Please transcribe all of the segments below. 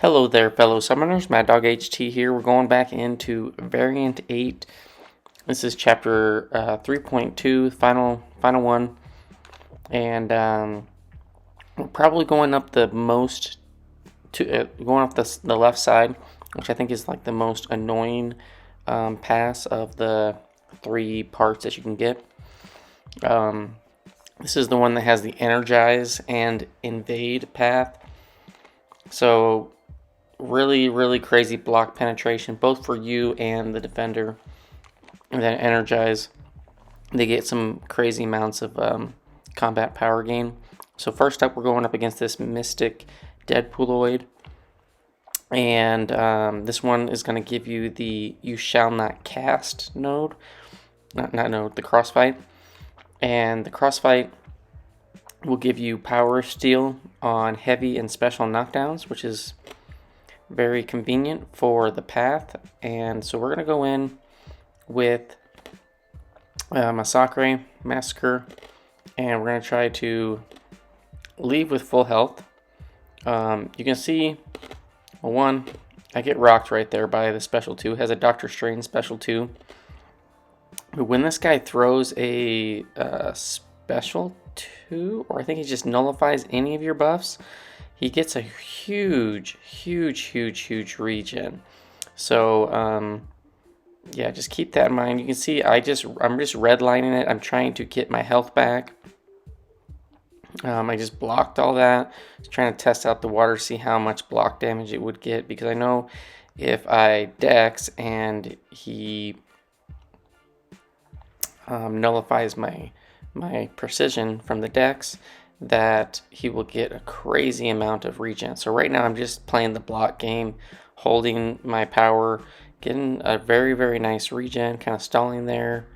Hello there, fellow summoners. Mad Dog HT here. We're going back into Variant 8. This is chapter 3.2, final one, and we're probably going up the most going off the left side, which I think is like the most annoying pass of the three parts that you can get. This is the one that has the Energize and Invade path. So really crazy block penetration, both for you and the defender. And then Energize, they get some crazy amounts of combat power gain. So first up, we're going up against this Mystic Deadpoolooid. And this one is going to give you the You Shall Not Cast node. Not node, the crossfight. And the crossfight will give you power steal on heavy and special knockdowns, which is very convenient for the path. And so we're going to go in with Masacre, and we're going to try to leave with full health. You can see, well, one, I get rocked right there by the special 2. It has a Doctor Strange special 2. But when this guy throws a special 2, or I think he just nullifies any of your buffs, he gets a huge regen. So yeah, just keep that in mind. You can see I'm just redlining it. I'm trying to get my health back. I just blocked all that. Just trying to test out the water, see how much block damage it would get, because I know if I dex and he nullifies my precision from the dex, that he will get a crazy amount of regen. So right now I'm just playing the block game, holding my power, getting a very nice regen, kind of stalling there,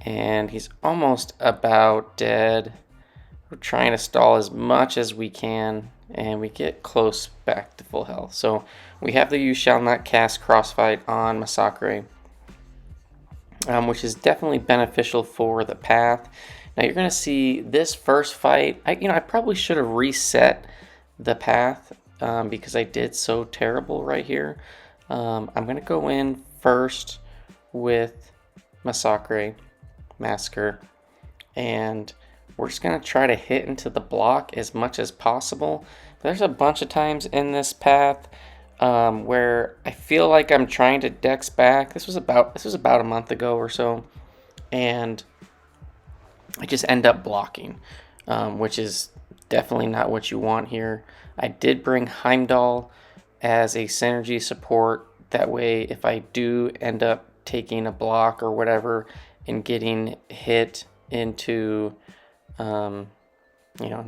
and he's almost about dead. We're trying to stall as much as we can, and we get close back to full health. So we have the You Shall Not Cast crossfight on Masacre, which is definitely beneficial for the path. Now you're going to see this first fight, I probably should have reset the path because I did so terrible right here. I'm going to go in first with Masacre, and we're just going to try to hit into the block as much as possible. There's a bunch of times in this path where I feel like I'm trying to dex back. This was about a month ago or so, and I just end up blocking, which is definitely not what you want here. I did bring Heimdall as a synergy support. That way, if I do end up taking a block or whatever and getting hit into,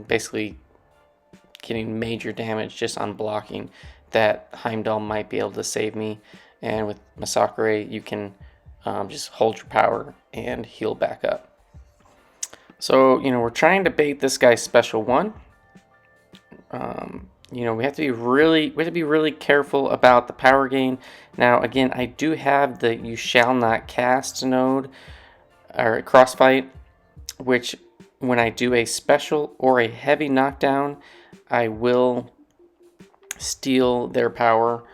basically getting major damage just on blocking, that Heimdall might be able to save me. And with Masacre, you can just hold your power and heal back up. So, we're trying to bait this guy's special 1. We have to be really careful about the power gain. Now, again, I do have the You Shall Not Cast node, or crossfight, which when I do a special or a heavy knockdown, I will steal their power.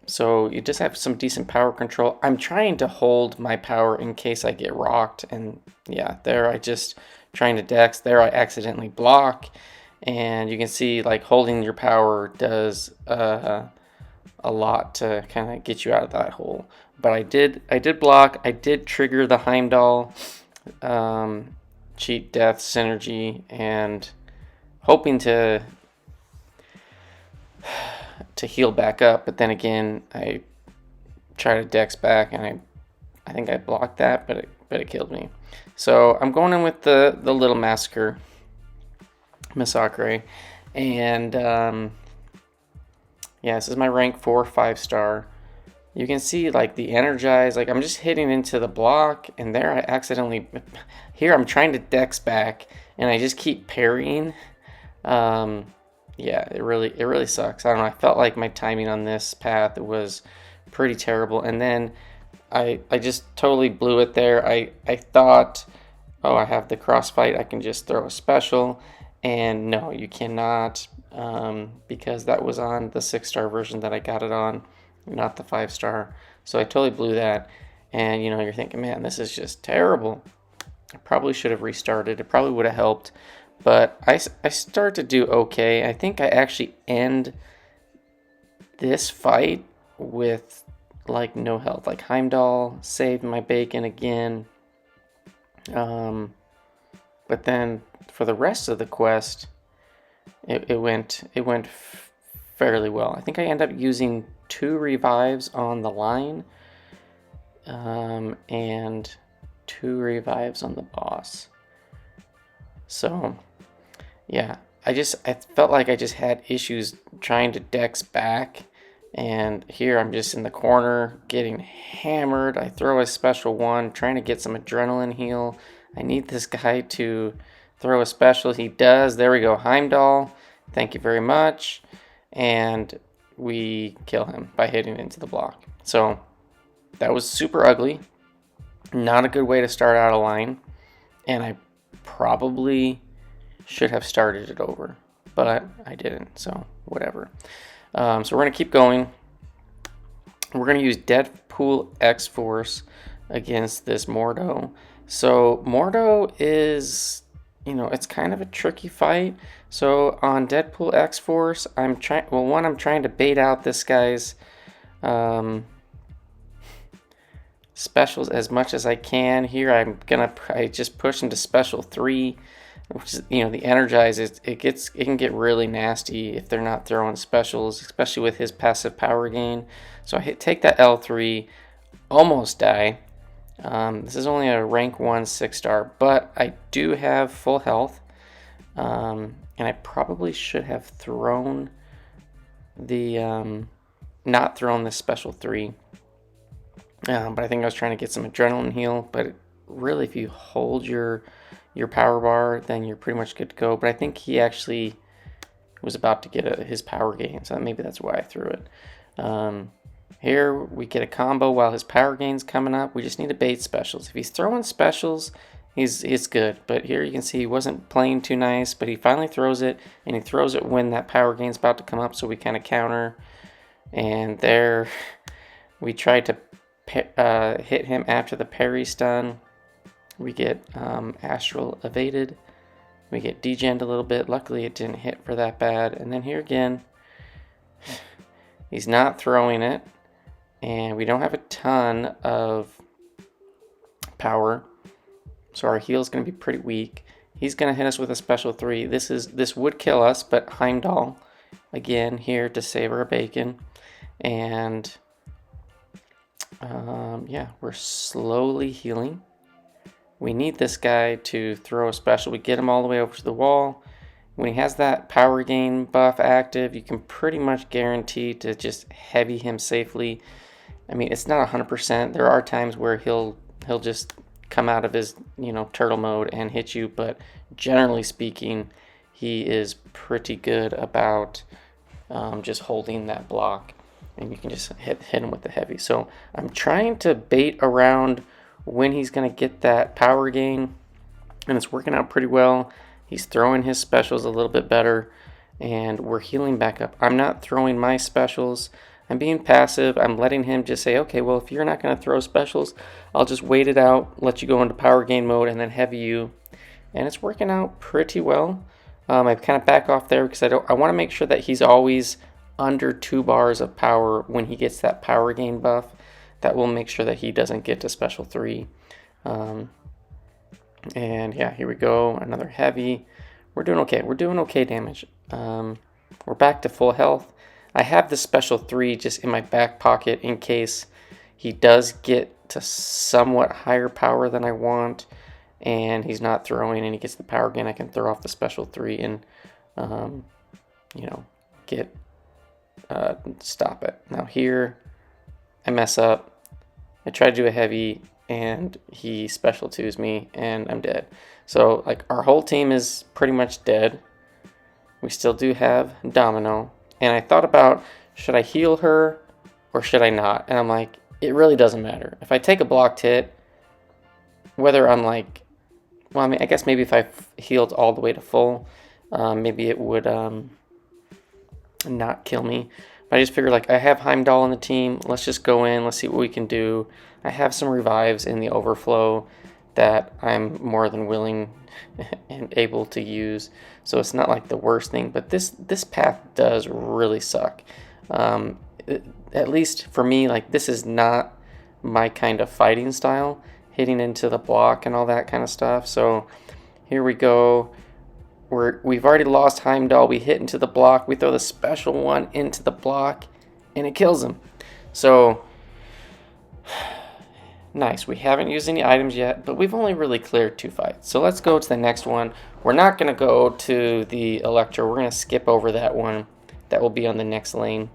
So you just have some decent power control. I'm trying to hold my power in case I get rocked, and yeah, there I just trying to dex. There I accidentally block, and you can see like holding your power does a lot to kind of get you out of that hole. But I did block. I did trigger the Heimdall cheat death synergy, and hoping to heal back up, but then again I try to dex back, and I think I blocked that, but it killed me. So I'm going in with the little Masacre, and yeah, this is my rank 4 5-star. You can see like the Energize, like I'm just hitting into the block, and there I accidentally, here I'm trying to dex back and I just keep parrying. Yeah, it really sucks. I don't know, I felt like my timing on this path was pretty terrible, and then I just totally blew it there. I thought, oh, I have the crossfight, I can just throw a special, and no, you cannot. because that was on the 6-star version that I got it on, not the 5-star. So I totally blew that. And, you know, you're thinking, man, this is just terrible. I probably should have restarted. It probably would have helped. But I start to do okay. I think I actually end this fight with, like, no health. Like, Heimdall saved my bacon again. But then for the rest of the quest, it went fairly well. I think I end up using 2 revives on the line, and 2 revives on the boss. So yeah, I felt like I just had issues trying to dex back, and here I'm just in the corner getting hammered. I throw a special one, trying to get some adrenaline heal. I need this guy to throw a special. He does. There we go. Heimdall. Thank you very much. And we kill him by hitting into the block. So that was super ugly. Not a good way to start out a line. And I probably should have started it over, but I didn't. So whatever. So we're going to keep going. We're going to use Deadpool X-Force against this Mordo. So Mordo is, you know, it's kind of a tricky fight. So on Deadpool X-Force, I'm trying to bait out this guy's specials as much as I can. Here I just push into special 3, which is, you know, the Energize. It can get really nasty if they're not throwing specials, especially with his passive power gain. So I take that L3, almost die. This is only a rank 1 6-star, but I do have full health, and I probably should have thrown the not thrown this special 3. But I think I was trying to get some adrenaline heal. But really, if you hold your power bar, then you're pretty much good to go. But I think he actually was about to get his power gain, so maybe that's why I threw it. Here we get a combo while his power gain's coming up. We just need to bait specials. If he's throwing specials, he's good. But here you can see he wasn't playing too nice, but he finally throws it, and he throws it when that power gain's about to come up, so we kind of counter. And there we tried to hit him after the parry stun. We get astral evaded. We get degened a little bit. Luckily it didn't hit for that bad. And then here again, he's not throwing it. And we don't have a ton of power, so our heal's going to be pretty weak. He's going to hit us with a special 3. This would kill us, but Heimdall, again, here to save our bacon. And yeah, we're slowly healing. We need this guy to throw a special. We get him all the way over to the wall. When he has that power gain buff active, you can pretty much guarantee to just heavy him safely. I mean, it's not 100%. There are times where he'll just come out of his, you know, turtle mode and hit you, but generally speaking, he is pretty good about just holding that block, and you can just hit him with the heavy. So I'm trying to bait around when he's going to get that power gain, and it's working out pretty well. He's throwing his specials a little bit better, and we're healing back up. I'm not throwing my specials. I'm being passive. I'm letting him just say, okay, well, if you're not going to throw specials, I'll just wait it out, let you go into power gain mode, and then heavy you. And it's working out pretty well. I kind of back off there because I want to make sure that he's always under 2 bars of power when he gets that power gain buff. That will make sure that he doesn't get to special 3. And yeah, here we go. Another heavy. We're doing okay. We're doing okay damage. We're back to full health. I have the special 3 just in my back pocket in case he does get to somewhat higher power than I want, and he's not throwing and he gets the power gain. I can throw off the special 3 and, you know, stop it. Now here, I mess up. I try to do a heavy, and he special 2s me, and I'm dead. So, like, our whole team is pretty much dead. We still do have Domino. And I thought about, should I heal her or should I not? And I'm like, it really doesn't matter. If I take a blocked hit, whether I'm like, well, I mean, I guess maybe if I healed all the way to full, maybe it would not kill me. But I just figured, like, I have Heimdall on the team. Let's just go in. Let's see what we can do. I have some revives in the overflow that I'm more than willing and able to use. So it's not like the worst thing. But this path does really suck. At least for me, like, this is not my kind of fighting style, hitting into the block and all that kind of stuff. So here we go. We've already lost Heimdall. We hit into the block. We throw the special one into the block, and it kills him. So, nice. We haven't used any items yet, but we've only really cleared 2 fights. So let's go to the next one. We're not going to go to the Electro. We're going to skip over that one. That will be on the next lane.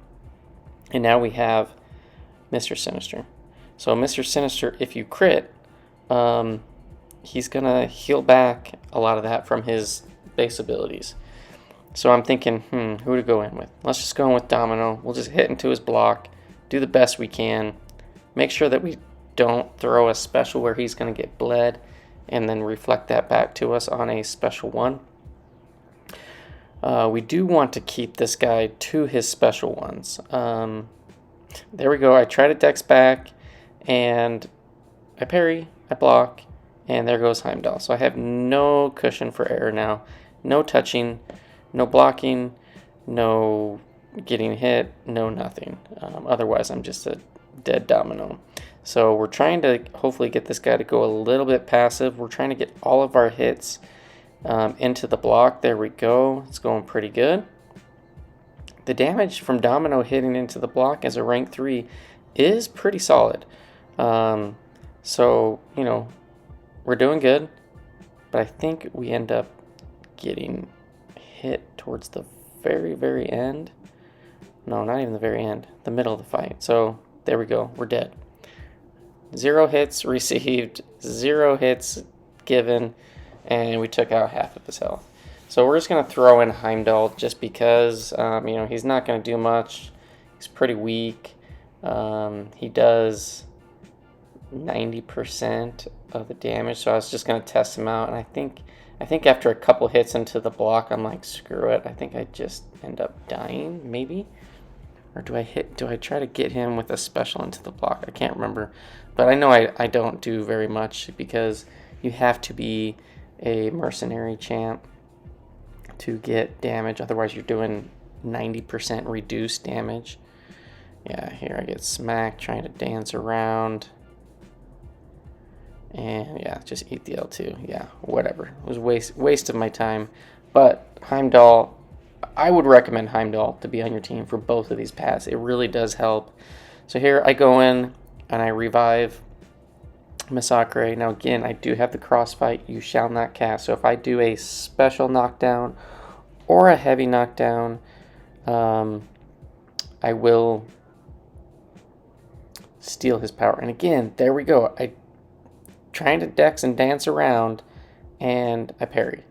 And now we have Mr. Sinister. So Mr. Sinister, if you crit, he's going to heal back a lot of that from his base abilities. So I'm thinking, who to go in with? Let's just go in with Domino. We'll just hit into his block, do the best we can, make sure that we don't throw a special where he's going to get bled, and then reflect that back to us on a special one. We do want to keep this guy to his special ones. There we go. I try to dex back, and I parry, I block, and there goes Heimdall. So I have no cushion for error now. No touching, no blocking, no getting hit, no nothing. Otherwise, I'm just a dead Domino. So we're trying to hopefully get this guy to go a little bit passive. We're trying to get all of our hits into the block. There we go. It's going pretty good. The damage from Domino hitting into the block as a rank 3 is pretty solid. So, you know, we're doing good. But I think we end up getting hit towards the very, very end. No, not even the very end. The middle of the fight. So, there we go. We're dead. 0 hits received, 0 hits given, and we took out half of his health. So we're just going to throw in Heimdall just because, you know, he's not going to do much. He's pretty weak. He does 90% of the damage, so I was just going to test him out, and I think after a couple hits into the block, I'm like, screw it. I think I just end up dying, maybe? Or do I try to get him with a special into the block? I can't remember. But I know I don't do very much because you have to be a mercenary champ to get damage. Otherwise, you're doing 90% reduced damage. Yeah, here I get smacked trying to dance around. And yeah, just eat the L2. Yeah, whatever. It was waste of my time. But Heimdall, I would recommend Heimdall to be on your team for both of these paths. It really does help. So here I go in and I revive Masacre. Now again, I do have the crossfight. You shall not cast. So if I do a special knockdown or a heavy knockdown, I will steal his power. And again, there we go. I trying to dex and dance around, and I parry.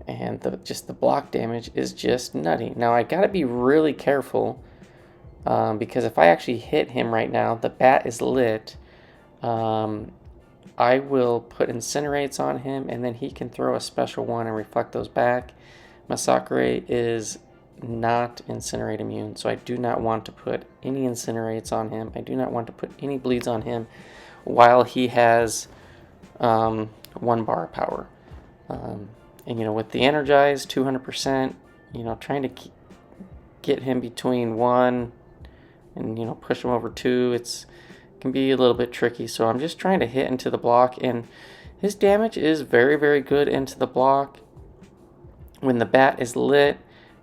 And the block damage is just nutty. Now I gotta be really careful because if I actually hit him right now, the bat is lit. I will put incinerates on him, and then he can throw a special one and reflect those back. Masacre is not incinerate immune, so I do not want to put any incinerates on him. I do not want to put any bleeds on him while he has 1 bar of power. And, you know, with the Energize, 200%, you know, trying to get him between 1 and, you know, push him over 2, it can be a little bit tricky. So I'm just trying to hit into the block, and his damage is very, very good into the block. When the bat is lit,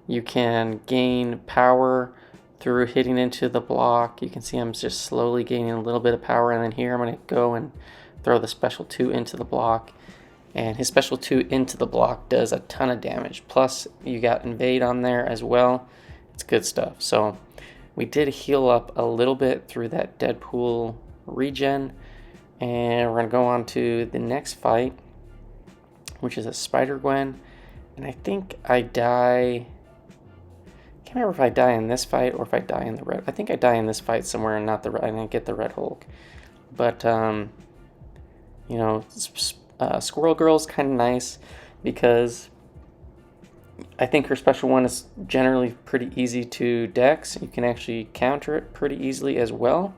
you can gain power through hitting into the block. You can see I'm just slowly gaining a little bit of power, and then here I'm going to go and throw the special 2 into the block. And his special 2 into the block does a ton of damage. Plus, you got Invade on there as well. It's good stuff. So, we did heal up a little bit through that Deadpool regen. And we're going to go on to the next fight, which is a Spider-Gwen. And I think I die... I can't remember if I die in this fight or if I die in the red... I think I die in this fight somewhere and not the red... I didn't get the Red Hulk. But, you know... Squirrel Girl is kind of nice because I think her special one is generally pretty easy to dex. You can actually counter it pretty easily as well.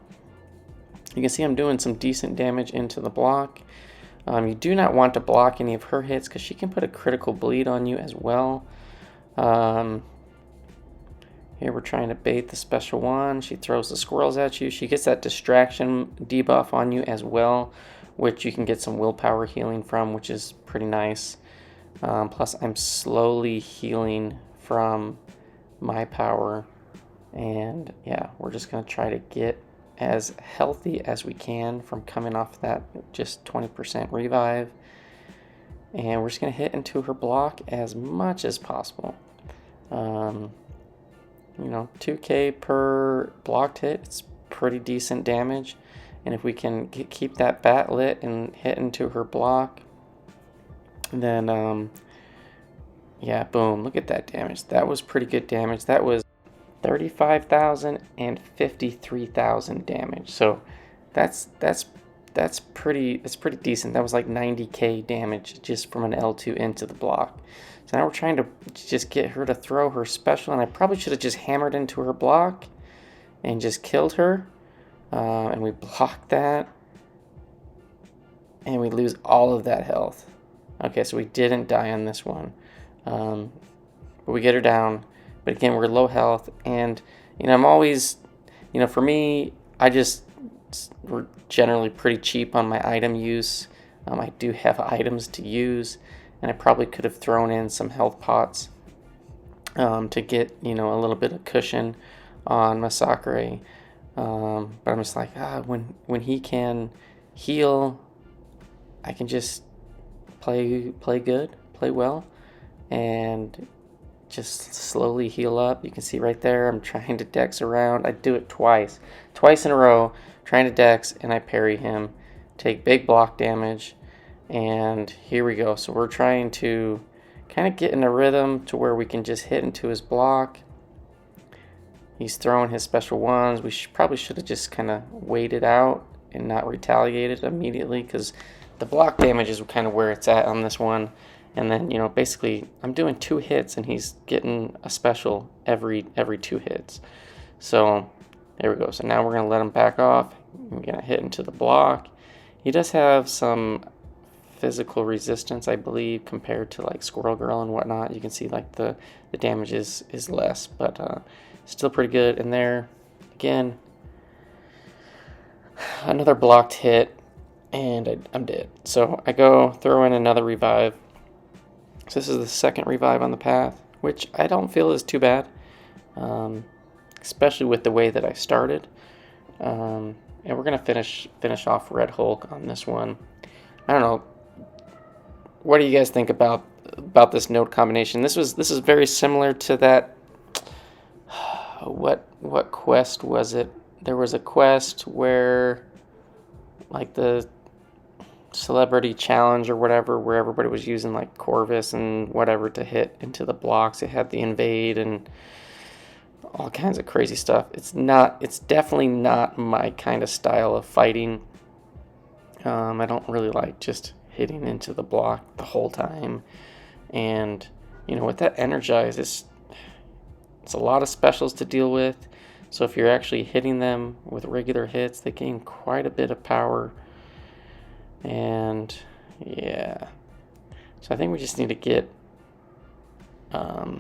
You can see I'm doing some decent damage into the block. You do not want to block any of her hits because she can put a critical bleed on you as well. Here we're trying to bait the special one. She throws the squirrels at you. She gets that distraction debuff on you as well, which you can get some willpower healing from, which is pretty nice. Plus I'm slowly healing from my power. And yeah, we're just going to try to get as healthy as we can from coming off that just 20% revive. And we're just going to hit into her block as much as possible. 2k per blocked hit, it's pretty decent damage. And if we can keep that bat lit and hit into her block, then yeah, boom, look at that damage. That was pretty good damage. That was 35,000 and 53,000 damage. So that's pretty decent. That was like 90k damage just from an L2 into the block. So now we're trying to just get her to throw her special, and I probably should have just hammered into her block and just killed her. And we blocked that, and we lose all of that health. Okay, so we didn't die on this one, but we get her down. But again, we're low health, and I'm always, for me, we're generally pretty cheap on my item use. I do have items to use, and I probably could have thrown in some health pots to get a little bit of cushion on Masacre. But I'm just like, when he can heal, I can just play good, play well, and just slowly heal up. You can see right there, I'm trying to dex around. I do it twice in a row, trying to dex, and I parry him, take big block damage, and here we go. So we're trying to kind of get in a rhythm to where we can just hit into his block. He's throwing his special ones. We probably should have just kind of waited out and not retaliated immediately, because the block damage is kind of where it's at on this one. And then, basically I'm doing 2 hits and he's getting a special every 2 hits. So there we go. So now we're going to let him back off. We're going to hit into the block. He does have some physical resistance, I believe, compared to like Squirrel Girl and whatnot. You can see like the damage is less, but still pretty good. And there, again, another blocked hit, and I'm dead. So I go throw in another revive. So this is the second revive on the path, which I don't feel is too bad, especially with the way that I started. And we're gonna finish off Red Hulk on this one. I don't know. What do you guys think about this node combination? This is very similar to that. What quest was it? There was a quest where, like, the celebrity challenge or whatever, where everybody was using like Corvus and whatever to hit into the blocks. It had the invade and all kinds of crazy stuff. It's definitely not my kind of style of fighting. I don't really like just hitting into the block the whole time. And with that Energize, it's a lot of specials to deal with. So if you're actually hitting them with regular hits, they gain quite a bit of power. And yeah, so I think we just need to get up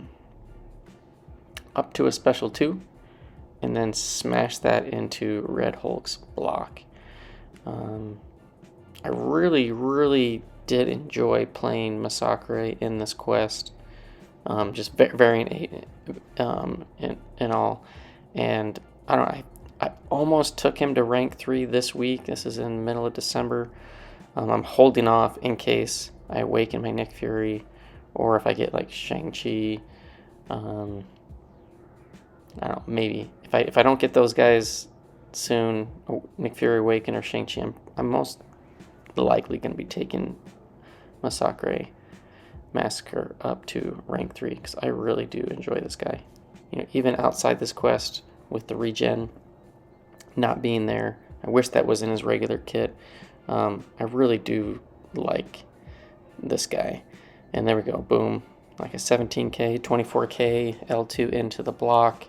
to a special 2 and then smash that into Red Hulk's block. I really did enjoy playing Masacre in this quest, just varying in all. And I don't know, I almost took him to rank 3 this week. This is in the middle of December. I'm holding off in case I awaken my Nick Fury, or if I get like Shang-Chi. I don't know, maybe if I don't get those guys soon, Nick Fury Awaken or Shang-Chi, I'm most likely going to be taking Masacre up to rank 3, because I really do enjoy this guy. Even outside this quest with the regen not being there, I wish that was in his regular kit. I really do like this guy. And there we go, boom. like a 17k, 24k L2 into the block.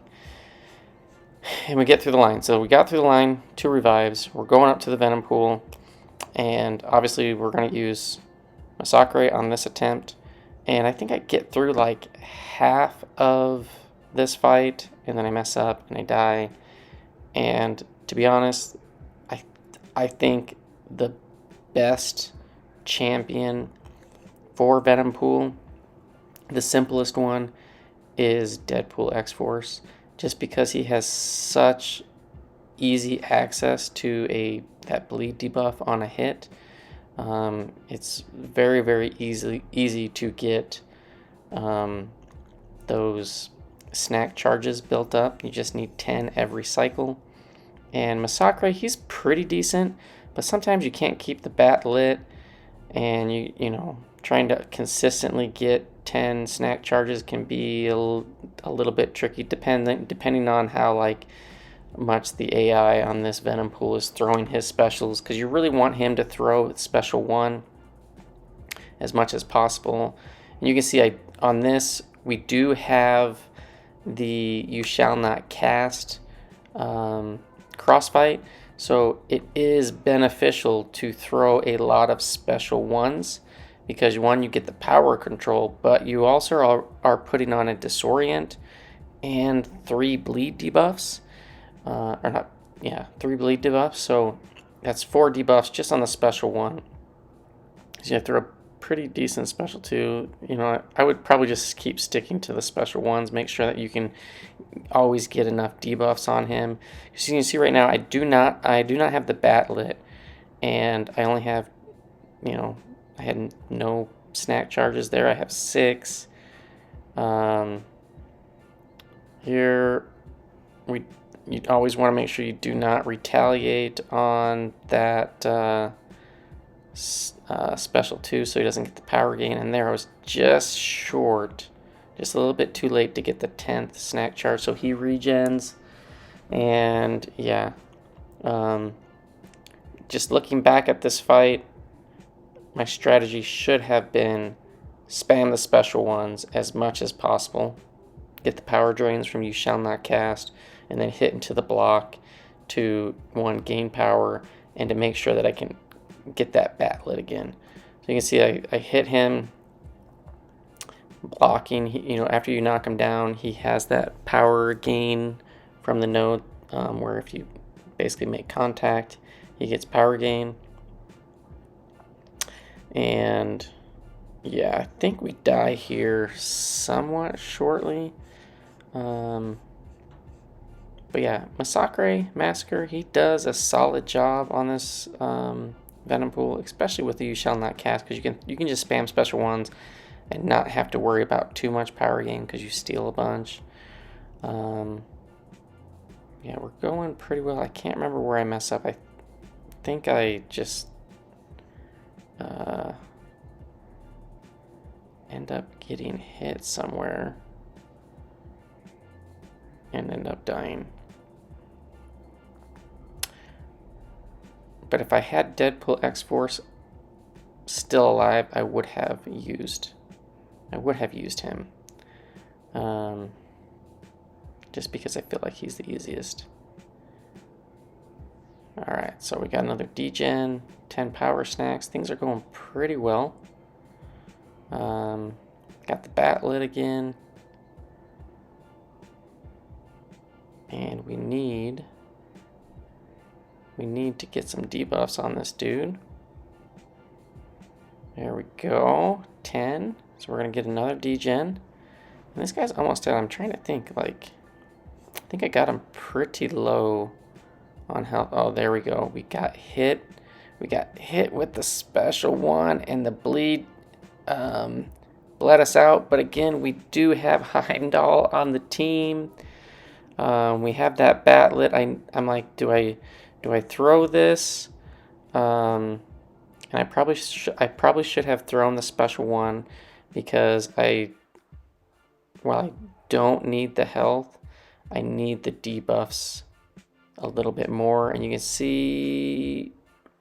And we get through the line. So we got through the line, 2 revives. We're going up to the Venompool. And obviously we're going to use Masacre on this attempt. And I think I get through like half of this fight. And then I mess up and I die. And to be honest, I think the best champion for Venompool, the simplest one, is Deadpool X-Force, just because he has such easy access to that bleed debuff on a hit. It's very, very easy to get those snack charges built up. You just need 10 every cycle. And Masacre, he's pretty decent, but sometimes you can't keep the bat lit, and you know, trying to consistently get 10 snack charges can be a little bit tricky, depending on how like much the AI on this Venompool is throwing his specials, because you really want him to throw special 1 as much as possible. And you can see on this we do have the you shall not cast crossfight, so it is beneficial to throw a lot of special 1s, because 1, you get the power control, but you also are putting on a disorient and 3 bleed debuffs, or not, yeah, 3 bleed debuffs, so that's 4 debuffs just on the special 1. So you have to throw a pretty decent special 2. You know, I would probably just keep sticking to the special 1s, make sure that you can always get enough debuffs on him. So you can see right now I do not have the bat lit, and I only have, you know, I had no snack charges there. I have 6. Here you always want to make sure you do not retaliate on that special 2, so he doesn't get the power gain. And there I was just short, just a little bit too late to get the 10th snack charge, so he regens. And yeah, just looking back at this fight, my strategy should have been spam the special 1s as much as possible, get the power drains from you shall not cast, and then hit into the block to 1, gain power, and to make sure that I can get that bat lit again. So you can see I hit him blocking. You know, after you knock him down, he has that power gain from the node, where if you basically make contact, he gets power gain. And yeah, I think we die here somewhat shortly. But yeah, Massacre, he does a solid job on this Venompool, especially with the You Shall Not Cast, because you can just spam special 1s and not have to worry about too much power gain because you steal a bunch. Yeah, we're going pretty well. I can't remember where I mess up. I think I just end up getting hit somewhere and end up dying. But if I had Deadpool X-Force still alive, I would have used him. Just because I feel like he's the easiest. Alright, so we got another degen, 10 power snacks. Things are going pretty well. Got the bat lit again. And we need to get some debuffs on this dude. There we go. 10. So we're going to get another degen. And this guy's almost dead. I'm trying to think, like, I think I got him pretty low on health. Oh, there we go. We got hit. We got hit with the special 1, and the bleed bled us out. But again, we do have Heimdall on the team. We have that bat lit. I'm like, do I throw this? And I probably should have thrown the special 1, because I don't need the health, I need the debuffs a little bit more. And you can see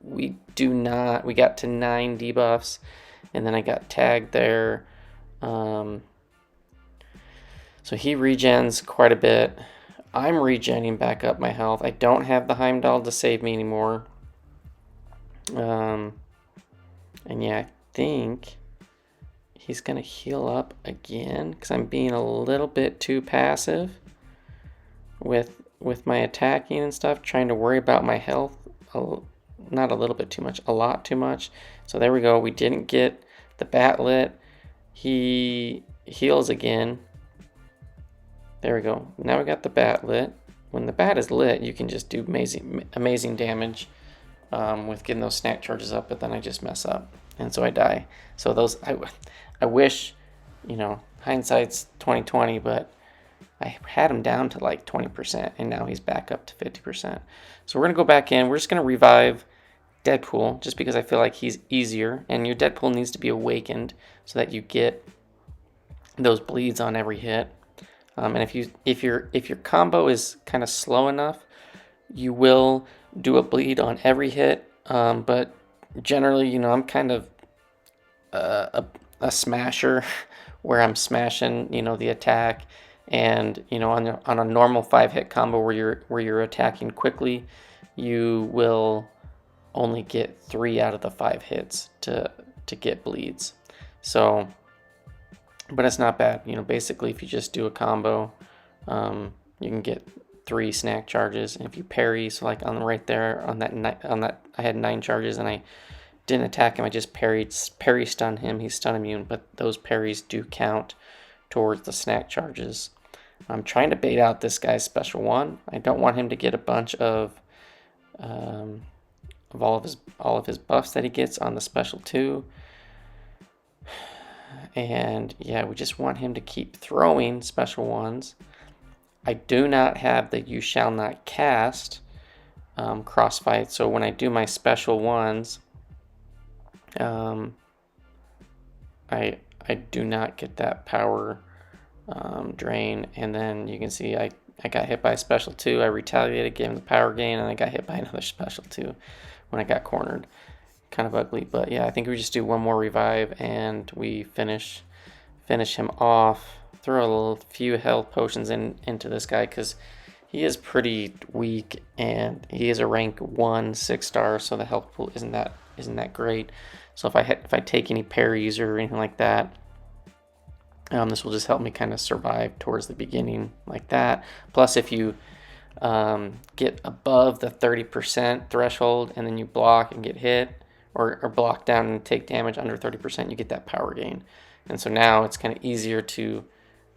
we got to 9 debuffs, and then I got tagged there. So he regens quite a bit. I'm regenning back up my health. I don't have the Heimdall to save me anymore. And yeah, I think he's going to heal up again because I'm being a little bit too passive with my attacking and stuff, trying to worry about my health. Not a little bit too much, a lot too much. So there we go. We didn't get the bat lit. He heals again. There we go. Now we got the bat lit. When the bat is lit, you can just do amazing damage with getting those snack charges up, but then I just mess up. And so I die. So those, I wish, you know, hindsight's 20/20, but I had him down to like 20%, and now he's back up to 50%. So we're going to go back in. We're just going to revive Deadpool, just because I feel like he's easier, and your Deadpool needs to be awakened so that you get those bleeds on every hit. And if your combo is kind of slow enough, you will do a bleed on every hit. But generally, you know, I'm kind of a smasher where I'm smashing, you know, the attack, and you know, on a normal 5-hit combo where you're attacking quickly, you will only get 3 out of the 5 hits to get bleeds. So, but it's not bad. You know, basically, if you just do a combo, you can get 3 snack charges. And if you parry, so like on right there on that I had 9 charges and I didn't attack him. I just parry stun him. He's stun immune, but those parries do count towards the snack charges. I'm trying to bait out this guy's special 1. I don't want him to get a bunch of all of his buffs that he gets on the special 2. And yeah, we just want him to keep throwing special 1s. I do not have the you shall not cast crossfight, so when I do my special 1s, I do not get that power drain. And then you can see I got hit by a special 2. I retaliated, gave him the power gain, and I got hit by another special 2 when I got cornered. Kind of ugly, but yeah, I think we just do one more revive and we finish him off. Throw a few health potions into this guy because he is pretty weak and he is a rank 1 6-star, so the health pool isn't that great. So if I take any parries or anything like that, this will just help me kind of survive towards the beginning like that. Plus, if you get above the 30% threshold and then you block and get hit, or block down and take damage under 30%, you get that power gain. And so now it's kind of easier to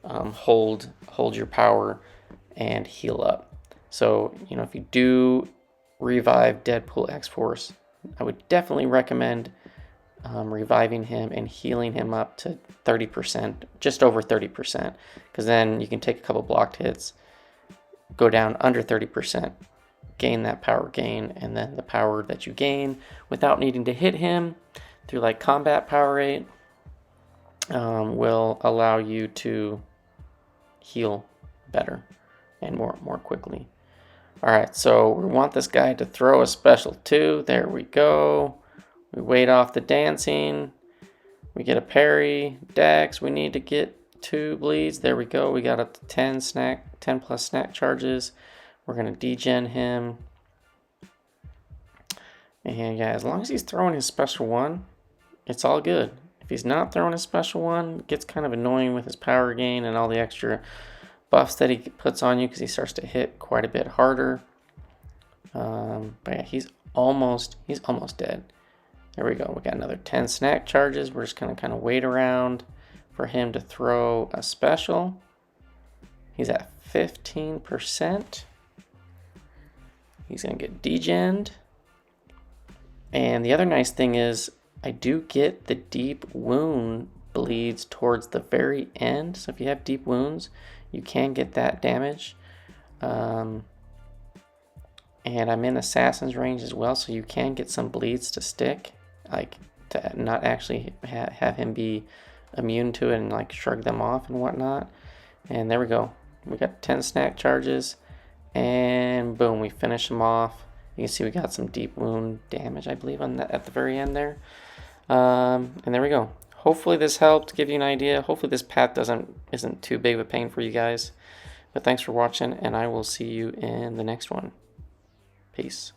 hold your power and heal up. So, you know, if you do revive Deadpool X-Force, I would definitely recommend reviving him and healing him up to 30%, just over 30%, because then you can take a couple blocked hits, go down under 30%, gain that power gain, and then the power that you gain without needing to hit him through like combat power rate will allow you to heal better and more quickly. All right, so we want this guy to throw a special 2. There we go. We wait off the dancing. We get a parry. Dex, we need to get 2 bleeds. There we go. We got up to 10 plus snack charges. We're going to degen him. And yeah, as long as he's throwing his special 1, it's all good. If he's not throwing his special 1, it gets kind of annoying with his power gain and all the extra buffs that he puts on you because he starts to hit quite a bit harder. But yeah, he's almost dead. There we go. We got another 10 snack charges. We're just going to kind of wait around for him to throw a special. He's at 15%. He's going to get degened. And the other nice thing is I do get the deep wound bleeds towards the very end. So if you have deep wounds, you can get that damage. And I'm in Assassin's range as well, so you can get some bleeds to stick. Like, to not actually have him be immune to it and like shrug them off and whatnot. And there we go. We got 10 snack charges. And boom, we finish him off. You can see we got some deep wound damage, I believe, on that at the very end there. And there we go. Hopefully this helped give you an idea. Hopefully this path isn't too big of a pain for you guys. But thanks for watching, and I will see you in the next one. Peace.